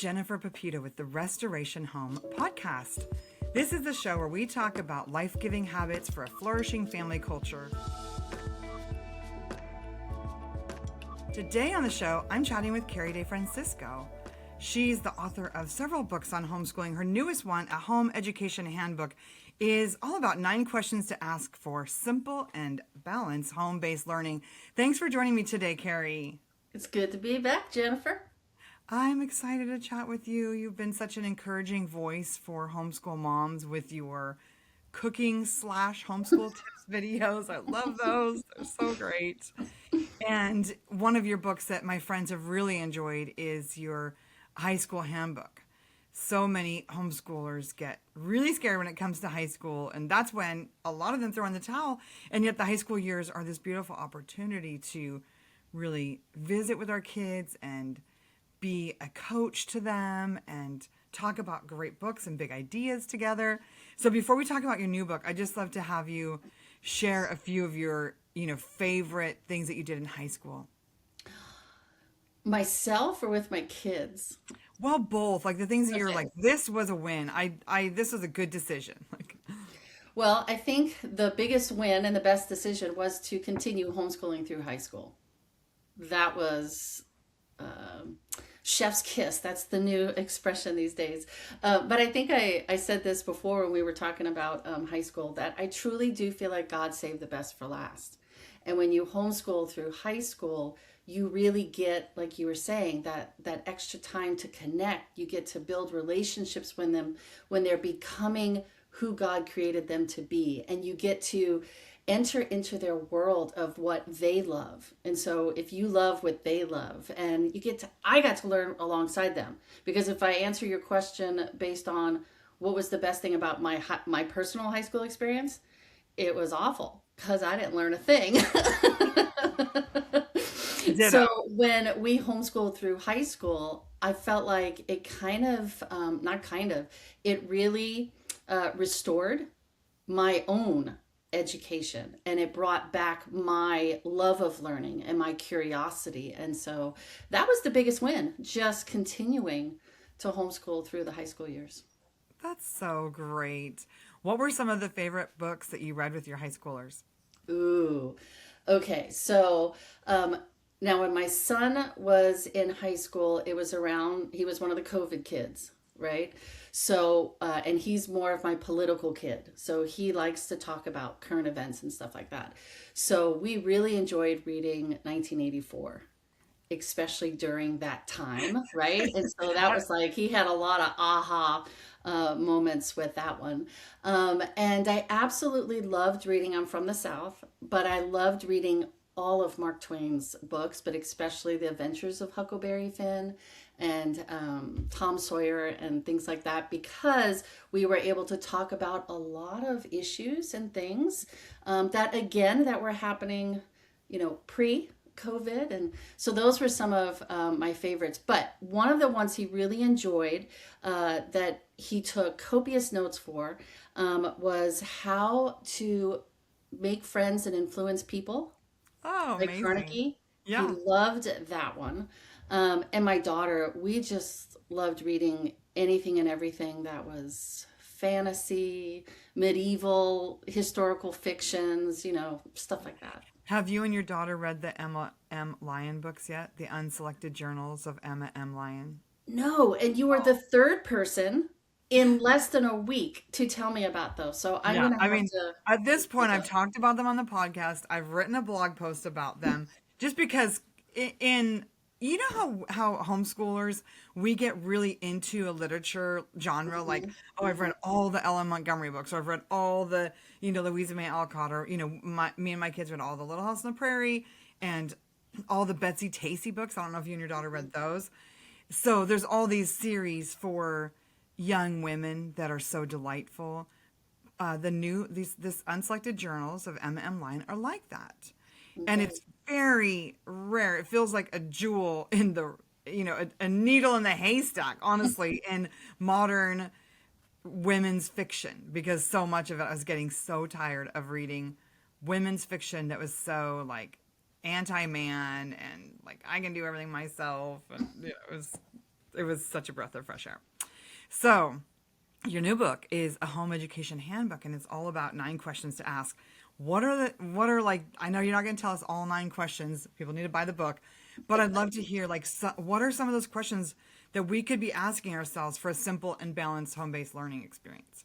Jennifer Pepito with the Restoration Home podcast. This is the show where we talk about life-giving habits for a flourishing family culture. Today on the show, I'm chatting with Carrie De Francisco. She's the author of several books on homeschooling. Her newest one, A Home Education Handbook, is all about 9 questions to ask for simple and balanced home-based learning. Thanks for joining me today, Carrie. It's good to be back, Jennifer. I'm excited to chat with you. You've been such an encouraging voice for homeschool moms with your cooking/homeschool tips videos. I love those. They're so great. And one of your books that my friends have really enjoyed is your high school handbook. So many homeschoolers get really scared when it comes to high school, and that's when a lot of them throw in the towel. And yet the high school years are this beautiful opportunity to really visit with our kids and be a coach to them and talk about great books and big ideas together. So before we talk about your new book, I'd just love to have you share a few of your, favorite things that you did in high school. Myself or with my kids? Well, both. Like the things that you're Okay. like, this was a win. This was a good decision. Well, I think the biggest win and the best decision was to continue homeschooling through high school. That was chef's kiss. That's the new expression these days. But I think I said this before when we were talking about high school, that I truly do feel like God saved the best for last. And when you homeschool through high school, you really get, like you were saying, that extra time to connect. You get to build relationships when they're becoming who God created them to be. And you get to enter into their world of what they love. And so if you love what they love, and I got to learn alongside them. Because if I answer your question based on what was the best thing about my personal high school experience, it was awful because I didn't learn a thing. So when we homeschooled through high school, I felt like it it really restored my own education, and it brought back my love of learning and my curiosity. And so that was the biggest win, just continuing to homeschool through the high school years. That's so great. What were some of the favorite books that you read with your high schoolers? Ooh, okay. So now when my son was in high school, he was one of the COVID kids, right? So, and he's more of my political kid. So he likes to talk about current events and stuff like that. So we really enjoyed reading 1984, especially during that time, right? And so that was like, he had a lot of aha moments with that one. And I absolutely loved reading. I'm from the South, but I loved reading all of Mark Twain's books, but especially The Adventures of Huckleberry Finn and Tom Sawyer and things like that, because we were able to talk about a lot of issues and things that were happening, pre-COVID. And so those were some of my favorites. But one of the ones he really enjoyed that he took copious notes for was How to Make Friends and Influence People. Oh, Like amazing. Carnegie. Yeah. He loved that one. And my daughter, we just loved reading anything and everything that was fantasy, medieval, historical fictions, stuff like that. Have you and your daughter read the Emma M. Lyon books yet? The Unselected Journals of Emma M. Lyon? No, and you were the third person in less than a week to tell me about those. So I'm Yeah, going to I have mean, to at this look point, I've up. talked about them on the podcast. I've written a blog post about them just because you know how homeschoolers, we get really into a literature genre, like, oh, I've read all the Ellen Montgomery books, or I've read all the, Louisa May Alcott, or, me and my kids read all the Little House on the Prairie and all the Betsy Tacy books. I don't know if you and your daughter read those. So there's all these series for young women that are so delightful. This Unselected Journals of Emma M. Lyon are like that. And Okay. it's very rare. It feels like a jewel in the, a needle in the haystack, honestly, in modern women's fiction, because so much of it, I was getting so tired of reading women's fiction that was so anti-man and like I can do everything myself, and it was it was such a breath of fresh air. So, your new book is A Home Education Handbook, and it's all about 9 questions to ask. What are like, I know you're not going to tell us all 9 questions. People need to buy the book, but I'd love to hear like, what are some of those questions that we could be asking ourselves for a simple and balanced home-based learning experience?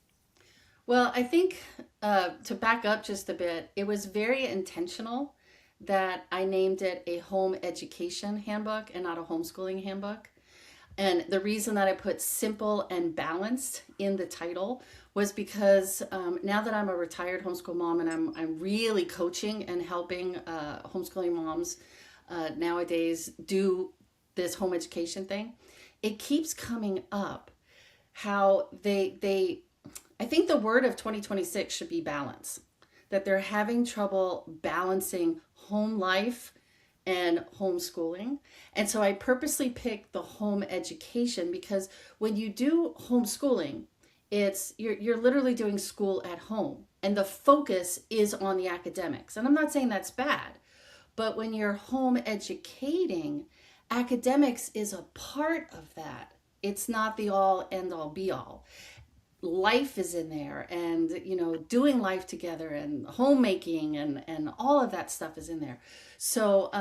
Well, I think to back up just a bit, it was very intentional that I named it a home education handbook and not a homeschooling handbook. And the reason that I put simple and balanced in the title was because now that I'm a retired homeschool mom and I'm really coaching and helping homeschooling moms nowadays do this home education thing, it keeps coming up how I think the word of 2026 should be balance, that they're having trouble balancing home life and homeschooling. And so I purposely picked the home education because when you do homeschooling, it's you're literally doing school at home and the focus is on the academics. And I'm not saying that's bad, but when you're home educating, academics is a part of that. It's not the all end all be all. Life is in there, and doing life together and homemaking and all of that stuff is in there. So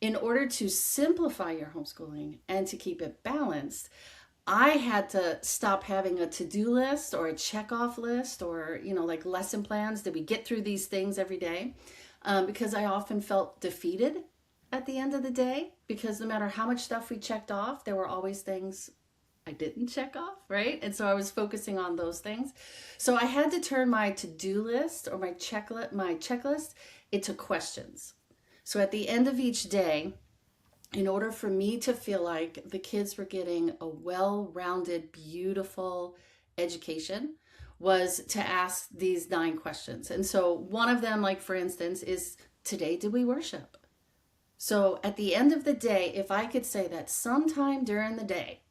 in order to simplify your homeschooling and to keep it balanced, I had to stop having a to-do list or a check-off list or like lesson plans. Did we get through these things every day? Because I often felt defeated at the end of the day, because no matter how much stuff we checked off, there were always things I didn't check off, right? And so I was focusing on those things. So I had to turn my to-do list or my checklist into questions. So at the end of each day, in order for me to feel like the kids were getting a well-rounded, beautiful education, was to ask these 9 questions. And so one of them, like for instance, is, today did we worship? So at the end of the day, if I could say that sometime during the day,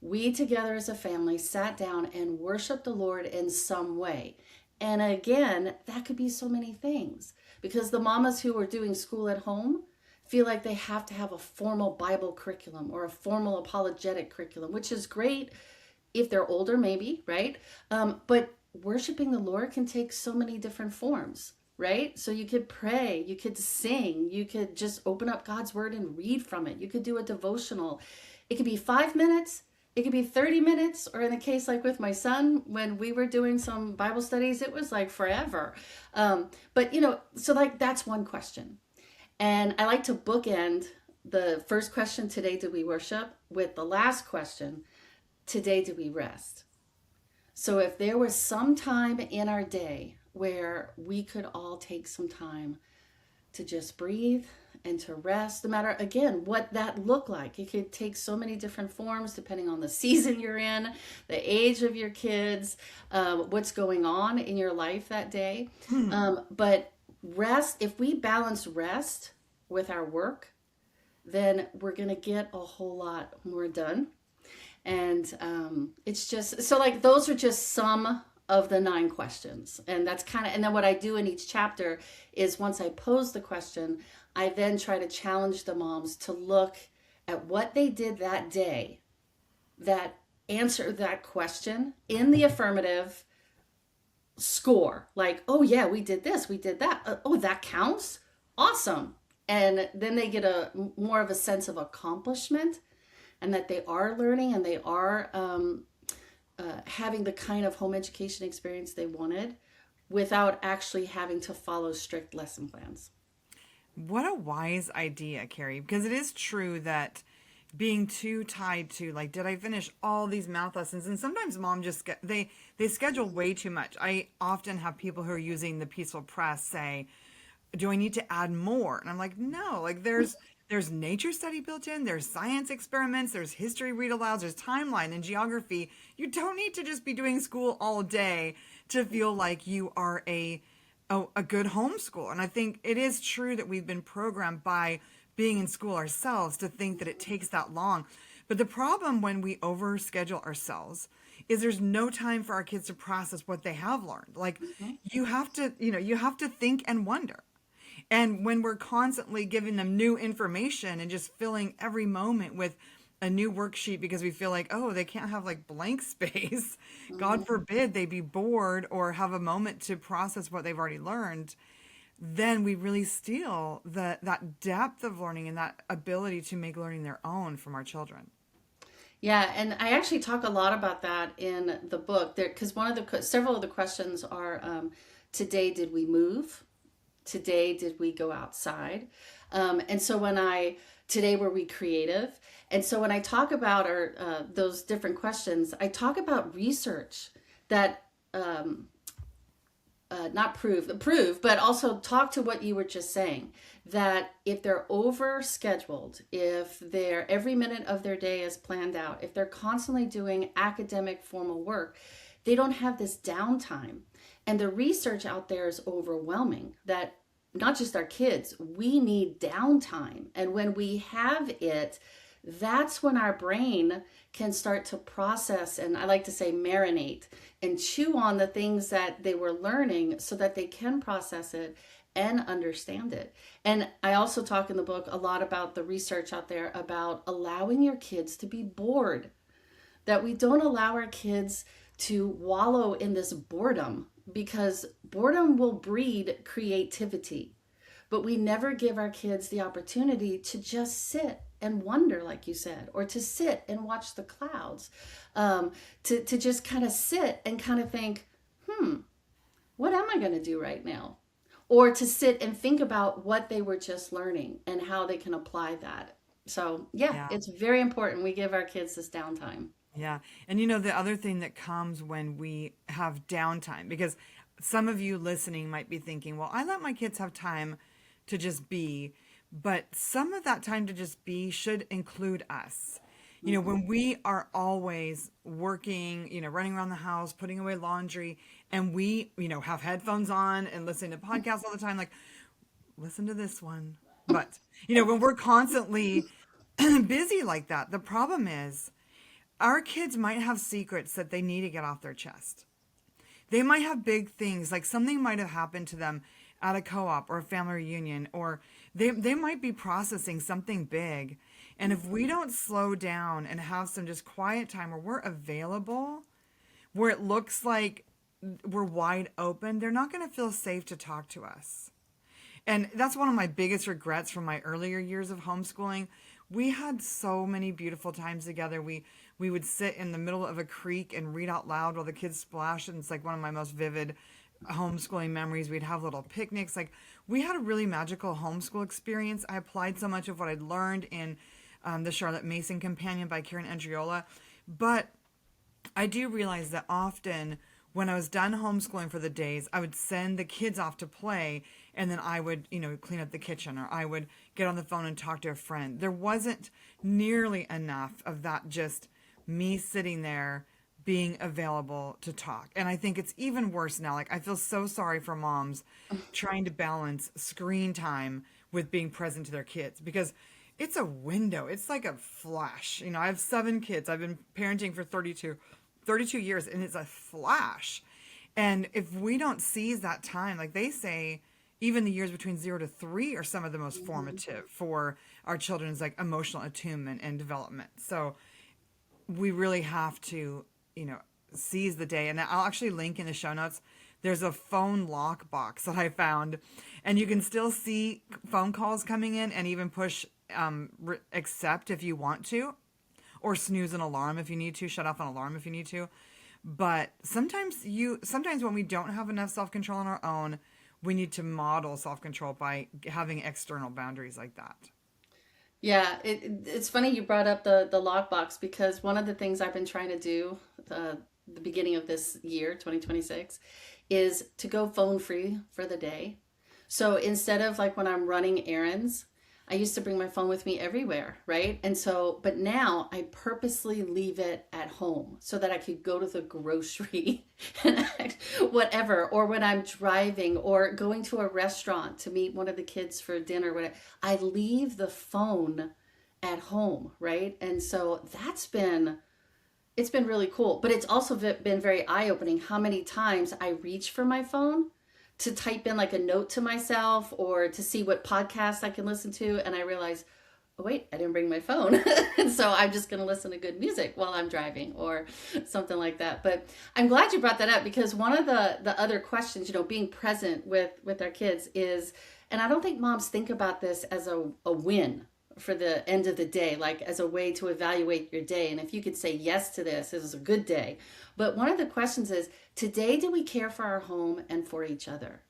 we together as a family sat down and worshiped the Lord in some way. And again, that could be so many things, because the mamas who are doing school at home feel like they have to have a formal Bible curriculum or a formal apologetic curriculum, which is great if they're older, maybe, right? But worshiping the Lord can take so many different forms, right? So you could pray, you could sing, you could just open up God's word and read from it. You could do a devotional. It could be 5 minutes. It could be 30 minutes, or in the case like with my son, when we were doing some Bible studies, it was like forever. But so like that's one question. And I like to bookend the first question, today did we worship, with the last question, today did we rest? So if there was some time in our day where we could all take some time to just breathe and to rest, no matter, again, what that looked like. It could take so many different forms depending on the season you're in, the age of your kids, what's going on in your life that day. But rest, if we balance rest with our work, then we're going to get a whole lot more done. And it's just, so like those are just some of the 9 questions. And that's and then what I do in each chapter is, once I pose the question, I then try to challenge the moms to look at what they did that day that answered that question in the affirmative, score. Like, oh yeah, we did this, we did that. Oh, that counts? Awesome. And then they get a more of a sense of accomplishment, and that they are learning and they are having the kind of home education experience they wanted without actually having to follow strict lesson plans. What a wise idea, Carrie, because it is true that being too tied to, like, did I finish all these math lessons? And sometimes mom just they schedule way too much. I often have people who are using the Peaceful Press say, do I need to add more? And I'm like, no, like there's nature study built in, there's science experiments, there's history read alouds, there's timeline and geography. You don't need to just be doing school all day to feel like you are a good homeschool. And I think it is true that we've been programmed by being in school ourselves to think that it takes that long. But the problem when we overschedule ourselves is there's no time for our kids to process what they have learned. Like you have to think and wonder. And when we're constantly giving them new information and just filling every moment with a new worksheet because we feel like, oh, they can't have like blank space. God Mhm. forbid they be bored or have a moment to process what they've already learned. Then we really steal that depth of learning and that ability to make learning their own from our children. Yeah, and I actually talk a lot about that in the book there, because several of the questions are, today did we move? Today did we go outside? And so today were we creative? And so when I talk about those different questions, I talk about research that, not prove, but also talk to what you were just saying. That if they're over scheduled, if every minute of their day is planned out, if they're constantly doing academic formal work, they don't have this downtime. And the research out there is overwhelming that not just our kids, we need downtime. And when we have it, that's when our brain can start to process, and I like to say marinate, and chew on the things that they were learning so that they can process it and understand it. And I also talk in the book a lot about the research out there about allowing your kids to be bored, that we don't allow our kids to wallow in this boredom, because boredom will breed creativity. But we never give our kids the opportunity to just sit and wonder, like you said, or to sit and watch the clouds, to just kind of sit and kind of think, what am I going to do right now? Or to sit and think about what they were just learning and how they can apply that. So, yeah, Yeah. it's very important we give our kids this downtime. Yeah. And the other thing that comes when we have downtime, because some of you listening might be thinking, well, I let my kids have time to just be, but some of that time to just be should include us. Mhm. When we are always working, running around the house, putting away laundry, and we, have headphones on and listening to podcasts all the time, like, listen to this one. But, when we're constantly busy like that, the problem is our kids might have secrets that they need to get off their chest. They might have big things, like something might have happened to them at a co-op or a family reunion, or they might be processing something big. And if we don't slow down and have some just quiet time where we're available, where it looks like we're wide open, they're not going to feel safe to talk to us. And that's one of my biggest regrets from my earlier years of homeschooling. We had so many beautiful times together. We would sit in the middle of a creek and read out loud while the kids splashed, and it's like one of my most vivid homeschooling memories. We'd have little picnics. Like, we had a really magical homeschool experience. I applied so much of what I'd learned in the Charlotte Mason Companion by Karen Andriola. But I do realize that often when I was done homeschooling for the days, I would send the kids off to play, and then I would, clean up the kitchen, or I would get on the phone and talk to a friend. There wasn't nearly enough of that, just me sitting there being available to talk. And I think it's even worse now. Like, I feel so sorry for moms trying to balance screen time with being present to their kids, because it's a window. It's like a flash. I have 7 kids. I've been parenting for 32 years, and it's a flash. And if we don't seize that time, like they say, even the years between 0 to 3 are some of the most Mhm. formative for our children's like emotional attunement and development. So we really have to, seize the day. And I'll actually link in the show notes. There's a phone lock box that I found, and you can still see phone calls coming in and even push accept if you want to, or snooze an alarm if you need to, shut off an alarm if you need to. But sometimes when we don't have enough self-control on our own, we need to model self-control by having external boundaries like that. Yeah, it's funny you brought up the lockbox, because one of the things I've been trying to do the beginning of this year, 2026, is to go phone free for the day. So instead of like when I'm running errands, I used to bring my phone with me everywhere, right? And so, but now I purposely leave it at home so that I could go to the grocery and whatever, or when I'm driving or going to a restaurant to meet one of the kids for dinner, whatever. I leave the phone at home, right? And so it's been really cool, but it's also been very eye-opening how many times I reach for my phone to type in like a note to myself or to see what podcast I can listen to, and I realize, oh, wait, I didn't bring my phone. And so I'm just going to listen to good music while I'm driving or something like that. But I'm glad you brought that up, because one of the other questions, being present with our kids is, and I don't think moms think about this as a win for the end of the day, like as a way to evaluate your day. And if you could say yes to this is a good day. But one of the questions is, today, do we care for our home and for each other?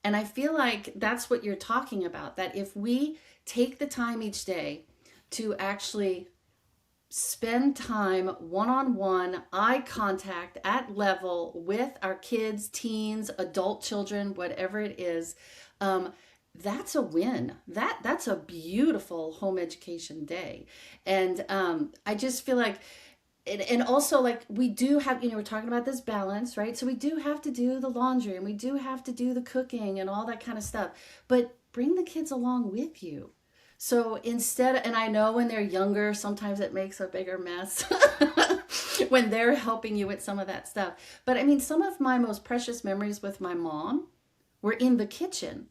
And I feel like that's what you're talking about, that if we take the time each day to actually spend time one-on-one, eye contact at level with our kids, teens, adult children, whatever it is, that's a win. That's a beautiful home education day. And I just feel like, and also, like, we do have, we're talking about this balance, right? So we do have to do the laundry, and we do have to do the cooking and all that kind of stuff, but bring the kids along with you. So instead, and I know when they're younger, sometimes it makes a bigger mess when they're helping you with some of that stuff. But I mean, some of my most precious memories with my mom were in the kitchen.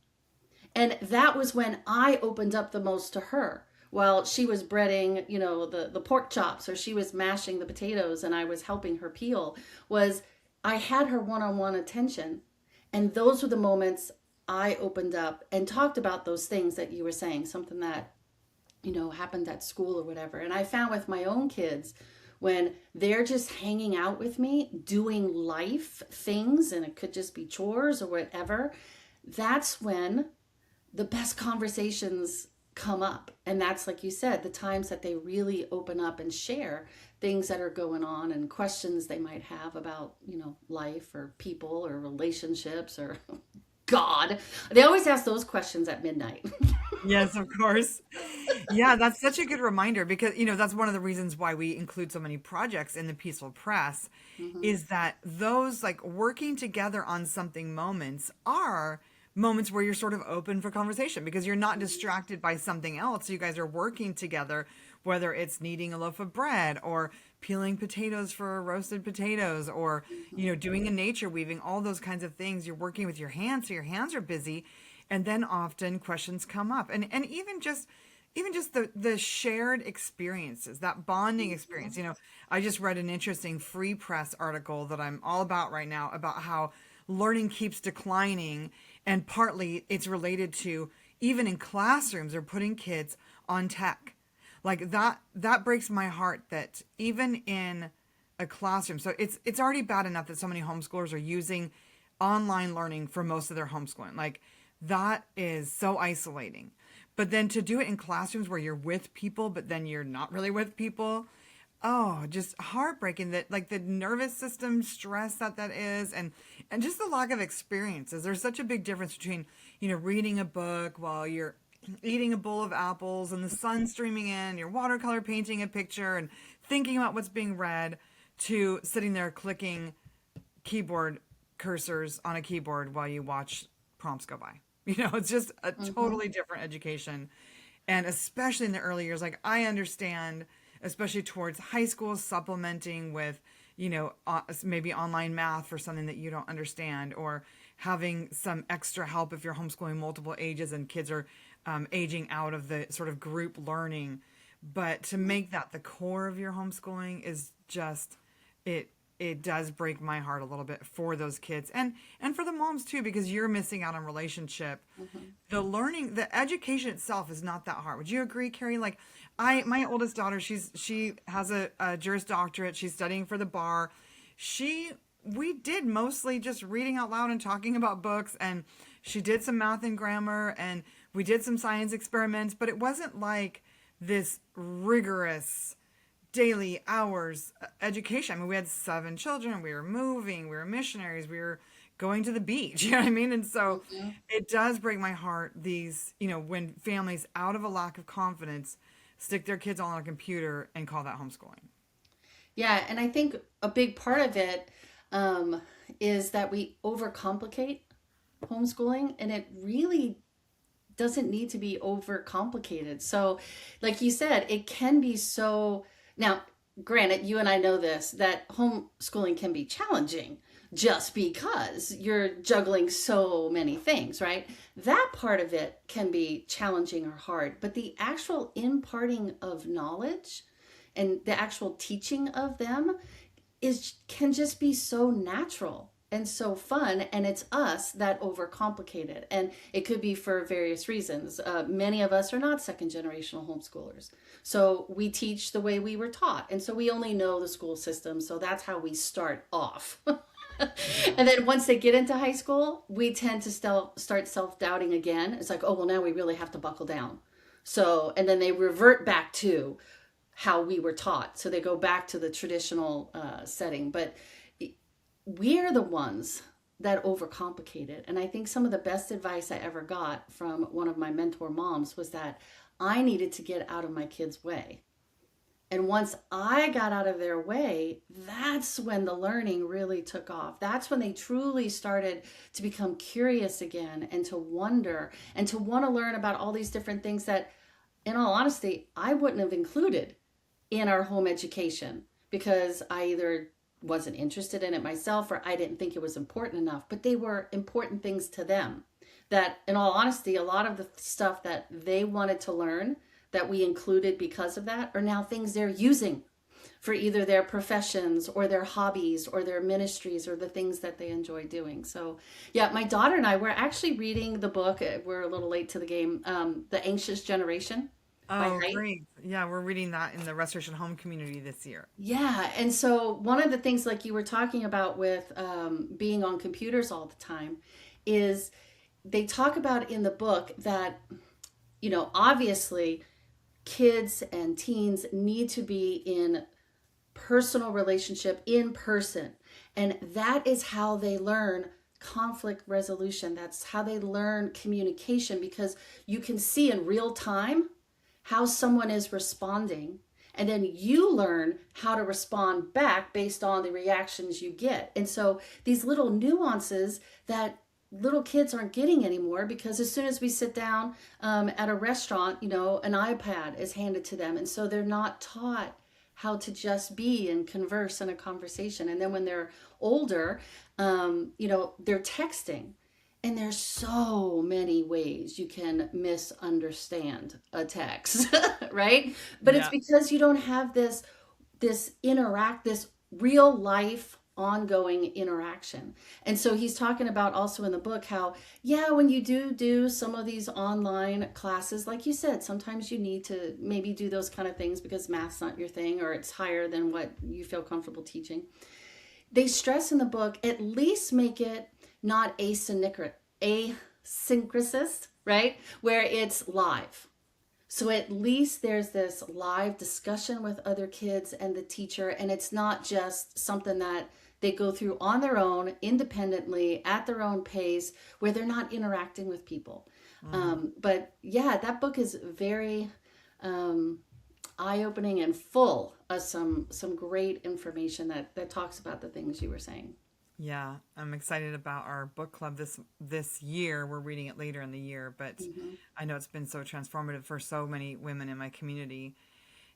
And that was when I opened up the most to her. While she was breading, the pork chops, or she was mashing the potatoes and I was helping her peel, was I had her one-on-one attention. And those were the moments I opened up and talked about those things that you were saying, something that, happened at school or whatever. And I found with my own kids, when they're just hanging out with me, doing life things, and it could just be chores or whatever, that's when the best conversations come up. And that's, like you said, the times that they really open up and share things that are going on and questions they might have about, life or people or relationships or God. They always ask those questions at midnight. Yes, of course. Yeah, that's such a good reminder, because, that's one of the reasons why we include so many projects in the Peaceful Press, is that those, like, working together on something moments are moments where you're sort of open for conversation, because you're not distracted by something else. You guys are working together, whether it's kneading a loaf of bread or peeling potatoes for roasted potatoes, or, doing a nature weaving, all those kinds of things. You're working with your hands, so your hands are busy. And then often questions come up, and even just the shared experiences, that bonding experience. I just read an interesting Free Press article that I'm all about right now, about how learning keeps declining, and partly it's related to, even in classrooms, they're putting kids on tech. Like, that breaks my heart, that even in a classroom, so it's already bad enough that so many homeschoolers are using online learning for most of their homeschooling. Like, that is so isolating. But then to do it in classrooms where you're with people, but then you're not really with people, oh, just heartbreaking. That, like, the nervous system stress that is, and just the lack of experiences. There's such a big difference between, reading a book while you're eating a bowl of apples and the sun streaming in, you're watercolor painting a picture and thinking about what's being read, to sitting there clicking keyboard cursors on a keyboard while you watch prompts go by. It's just a totally different education. And especially in the early years, like, I understand, especially towards high school, supplementing with, maybe online math for something that you don't understand, or having some extra help if you're homeschooling multiple ages and kids are aging out of the sort of group learning. But to make that the core of your homeschooling is just, it does break my heart a little bit for those kids, and for the moms too, because you're missing out on relationship. The learning, the education itself is not that hard. Would you agree, Carrie? Like, my oldest daughter, she has a Juris Doctorate. She's studying for the bar. We did mostly just reading out loud and talking about books, and she did some math and grammar, and we did some science experiments, but it wasn't like this rigorous daily hours education. I mean, we had 7 children, we were moving, we were missionaries, we were going to the beach, you know what I mean? And so it does break my heart, these, when families, out of a lack of confidence, stick their kids all on a computer and call that homeschooling. Yeah, and I think a big part of it is that we overcomplicate homeschooling, and it really doesn't need to be overcomplicated. So, like you said, it can be so. Now, granted, you and I know this, that homeschooling can be challenging. just because you're juggling so many things, right? That part of it can be challenging or hard, but the actual imparting of knowledge and the actual teaching of them is can just be so natural and so fun, and it's us that overcomplicate it. And it could be for various reasons. Many of us are not second generational homeschoolers, so we teach the way we were taught, and so we only know the school system, so that's how we start off. And then once they get into high school, we tend to start self-doubting again. It's like, oh well, now we really have to buckle down. So and then they revert back to how we were taught, so they go back to the traditional setting. But we're the ones that overcomplicate it. And I think some of the best advice I ever got from one of my mentor moms was that I needed to get out of my kids' way. And once I got out of their way, that's when the learning really took off. That's when they truly started to become curious again and to wonder and to want to learn about all these different things that, in all honesty, I wouldn't have included in our home education because I either wasn't interested in it myself or I didn't think it was important enough. But they were important things to them that, in all honesty, a lot of the stuff that they wanted to learn that we included because of that are now things they're using for either their professions or their hobbies or their ministries or the things that they enjoy doing. So yeah, my daughter and I were actually reading the book. We're a little late to the game. The Anxious Generation by Oh, Wright. great. Yeah, we're reading that in the Restoration Home community this year. Yeah, and so one of the things like you were talking about with being on computers all the time is they talk about in the book that, obviously kids and teens need to be in personal relationship in person. And that is how they learn conflict resolution. That's how they learn communication because you can see in real time how someone is responding. And then you learn how to respond back based on the reactions you get. And so these little nuances that little kids aren't getting anymore because as soon as we sit down at a restaurant, an iPad is handed to them. And so they're not taught how to just be and converse in a conversation. And then when they're older, they're texting. And there's so many ways you can misunderstand a text, right? But it's Yeah. because you don't have this real life ongoing interaction. And so he's talking about also in the book how, yeah, when you do some of these online classes, like you said, sometimes you need to maybe do those kind of things because math's not your thing or it's higher than what you feel comfortable teaching. They stress in the book, at least make it not asynchronous, right? Where it's live. So at least there's this live discussion with other kids and the teacher, and it's not just something that they go through on their own, independently, at their own pace, where they're not interacting with people. But yeah, that book is very eye-opening and full of some great information that talks about the things you were saying. Yeah, I'm excited about our book club this year. We're reading it later in the year, but I know it's been so transformative for so many women in my community.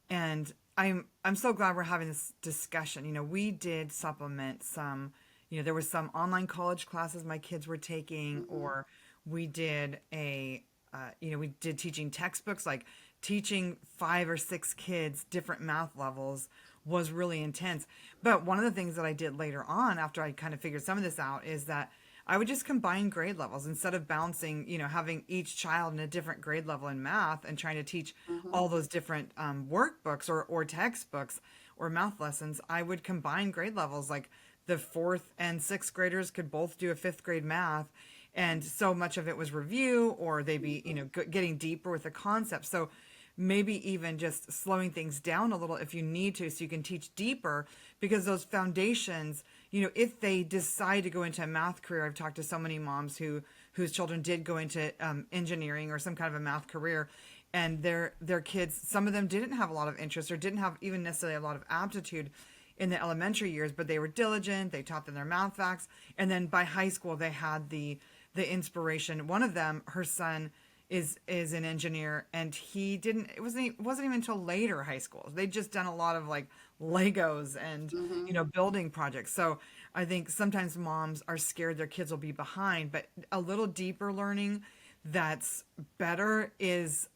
And I'm so glad we're having this discussion. We did supplement some, there was some online college classes my kids were taking, or we did we did teaching textbooks, like teaching 5 or 6 kids different math levels was really intense. But one of the things that I did later on after I kind of figured some of this out is that I would just combine grade levels instead of bouncing, having each child in a different grade level in math and trying to teach all those different workbooks or textbooks or math lessons. I would combine grade levels, like the 4th and 6th graders could both do a 5th grade math. And so much of it was review, or they'd be, getting deeper with the concept. So maybe even just slowing things down a little if you need to, so you can teach deeper, because those foundations, if they decide to go into a math career, I've talked to so many moms whose children did go into engineering or some kind of a math career, and their kids, some of them didn't have a lot of interest or didn't have even necessarily a lot of aptitude in the elementary years, but they were diligent, they taught them their math facts, and then by high school they had the inspiration. One of them, her son is an engineer, and it wasn't even until later high school. They'd just done a lot of like Legos and building projects. So I think sometimes moms are scared their kids will be behind, but a little deeper learning that's better is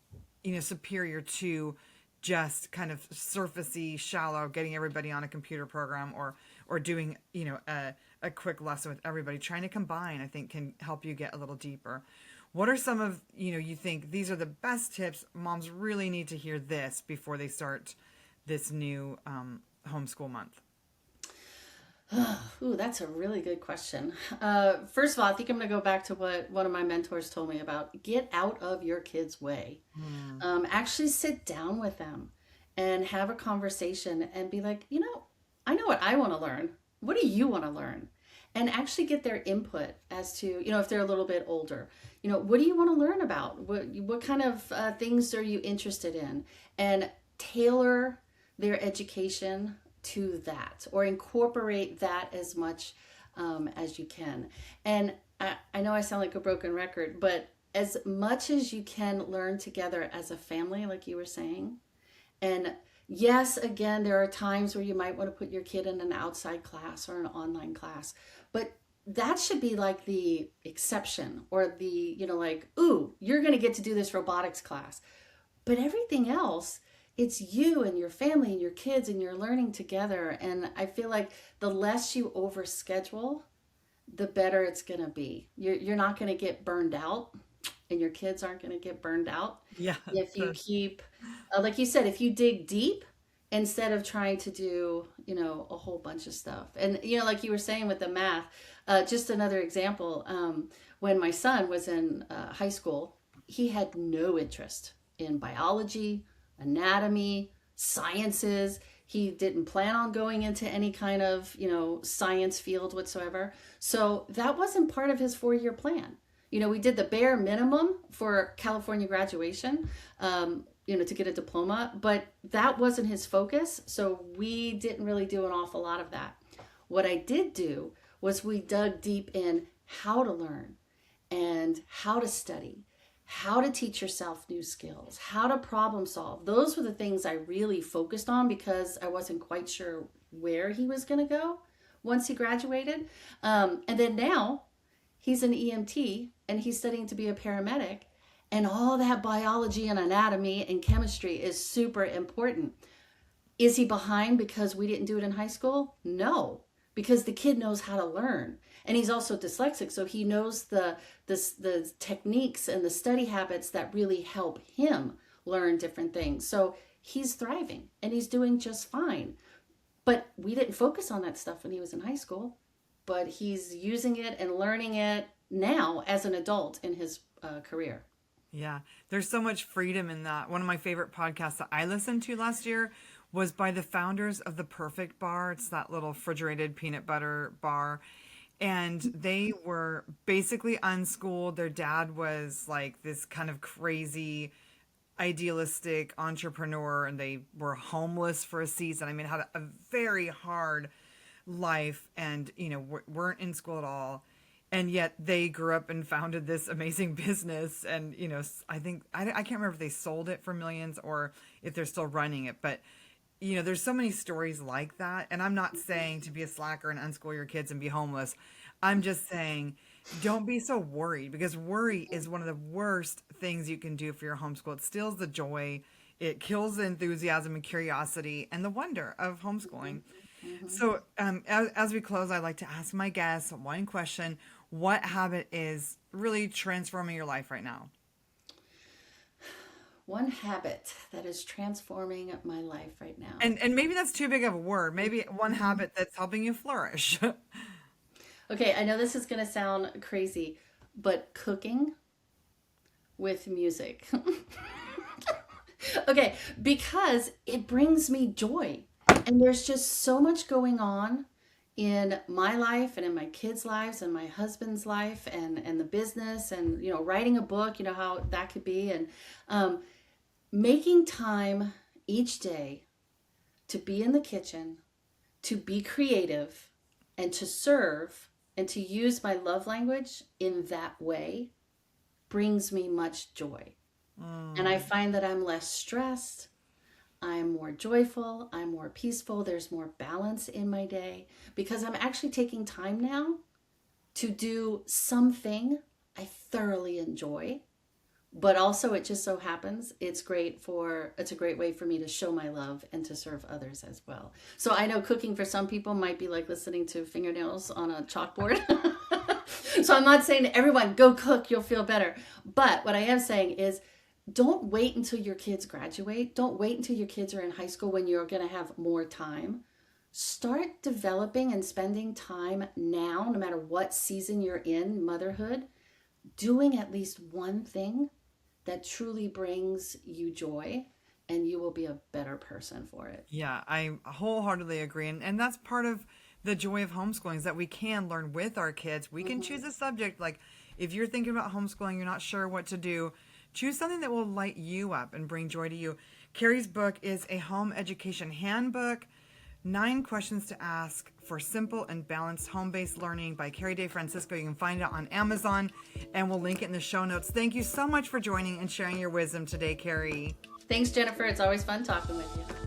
superior to just kind of surfacey, shallow, getting everybody on a computer program or doing a quick lesson with everybody. Trying to combine, I think, can help you get a little deeper. What are some of, you think these are the best tips? Moms really need to hear this before they start this new homeschool month. Ooh, that's a really good question. First of all, I think I'm going to go back to what one of my mentors told me about: get out of your kids' way. Actually sit down with them and have a conversation and be like, I know what I want to learn. What do you want to learn? And actually get their input as to, if they're a little bit older, what do you want to learn about? What kind of things are you interested in? And tailor their education to that, or incorporate that as much as you can. And I know I sound like a broken record, but as much as you can learn together as a family, like you were saying. And yes, again, there are times where you might want to put your kid in an outside class or an online class, but that should be like the exception, or the, like, ooh, you're going to get to do this robotics class. But everything else, it's you and your family and your kids, and you're learning together. And I feel like the less you overschedule, the better it's going to be. You're not going to get burned out, and your kids aren't going to get burned out. Yeah. If you keep, like you said, if you dig deep instead of trying to do, a whole bunch of stuff. And, like you were saying with the math, just another example, when my son was in high school, he had no interest in biology, anatomy, sciences. He didn't plan on going into any kind of, science field whatsoever. So that wasn't part of his 4-year plan. We did the bare minimum for California graduation, to get a diploma, but that wasn't his focus. So we didn't really do an awful lot of that. What I did do was we dug deep in how to learn and how to study, how to teach yourself new skills, how to problem solve. Those were the things I really focused on, because I wasn't quite sure where he was going to go once he graduated. And then now he's an EMT and he's studying to be a paramedic, and all that biology and anatomy and chemistry is super important. Is he behind because we didn't do it in high school? No, because the kid knows how to learn. And he's also dyslexic, so he knows the techniques and the study habits that really help him learn different things. So he's thriving and he's doing just fine. But we didn't focus on that stuff when he was in high school. But he's using it and learning it now as an adult in his career. Yeah, there's so much freedom in that. One of my favorite podcasts that I listened to last year was by the founders of the Perfect Bar. It's that little refrigerated peanut butter bar. And they were basically unschooled. Their dad was like this kind of crazy, idealistic entrepreneur, and they were homeless for a season. I mean, had a very hard life, and, weren't in school at all. And yet they grew up and founded this amazing business. And, I think, I can't remember if they sold it for millions or if they're still running it. But, there's so many stories like that. And I'm not saying to be a slacker and unschool your kids and be homeless. I'm just saying, don't be so worried, because worry is one of the worst things you can do for your homeschool. It steals the joy. It kills the enthusiasm and curiosity and the wonder of homeschooling. So as we close, I'd like to ask my guests one question. What habit is really transforming your life right now? One habit that is transforming my life right now. And maybe that's too big of a word. Maybe one habit that's helping you flourish. Okay, I know this is going to sound crazy, but cooking with music. Okay, because it brings me joy. And there's just so much going on in my life and in my kids' lives and my husband's life and the business and, writing a book, how that could be. And making time each day to be in the kitchen, to be creative, and to serve, and to use my love language in that way brings me much joy. And I find that I'm less stressed. I'm more joyful. I'm more peaceful. There's more balance in my day because I'm actually taking time now to do something I thoroughly enjoy. But also, it just so happens it's a great way for me to show my love and to serve others as well. So I know cooking for some people might be like listening to fingernails on a chalkboard. So I'm not saying to everyone, go cook, you'll feel better. But what I am saying is, don't wait until your kids graduate. Don't wait until your kids are in high school when you're going to have more time. Start developing and spending time now, no matter what season you're in, motherhood, doing at least one thing that truly brings you joy, and you will be a better person for it. Yeah, I wholeheartedly agree. And that's part of the joy of homeschooling, is that we can learn with our kids. We can choose a subject. Like if you're thinking about homeschooling, you're not sure what to do, choose something that will light you up and bring joy to you. Carrie's book is A Home Education Handbook, 9 questions to ask for simple and balanced home-based learning by Carrie De Francisco. You can find it on Amazon, and we'll link it in the show notes. Thank you so much for joining and sharing your wisdom today, Carrie. Thanks, Jennifer. It's always fun talking with you.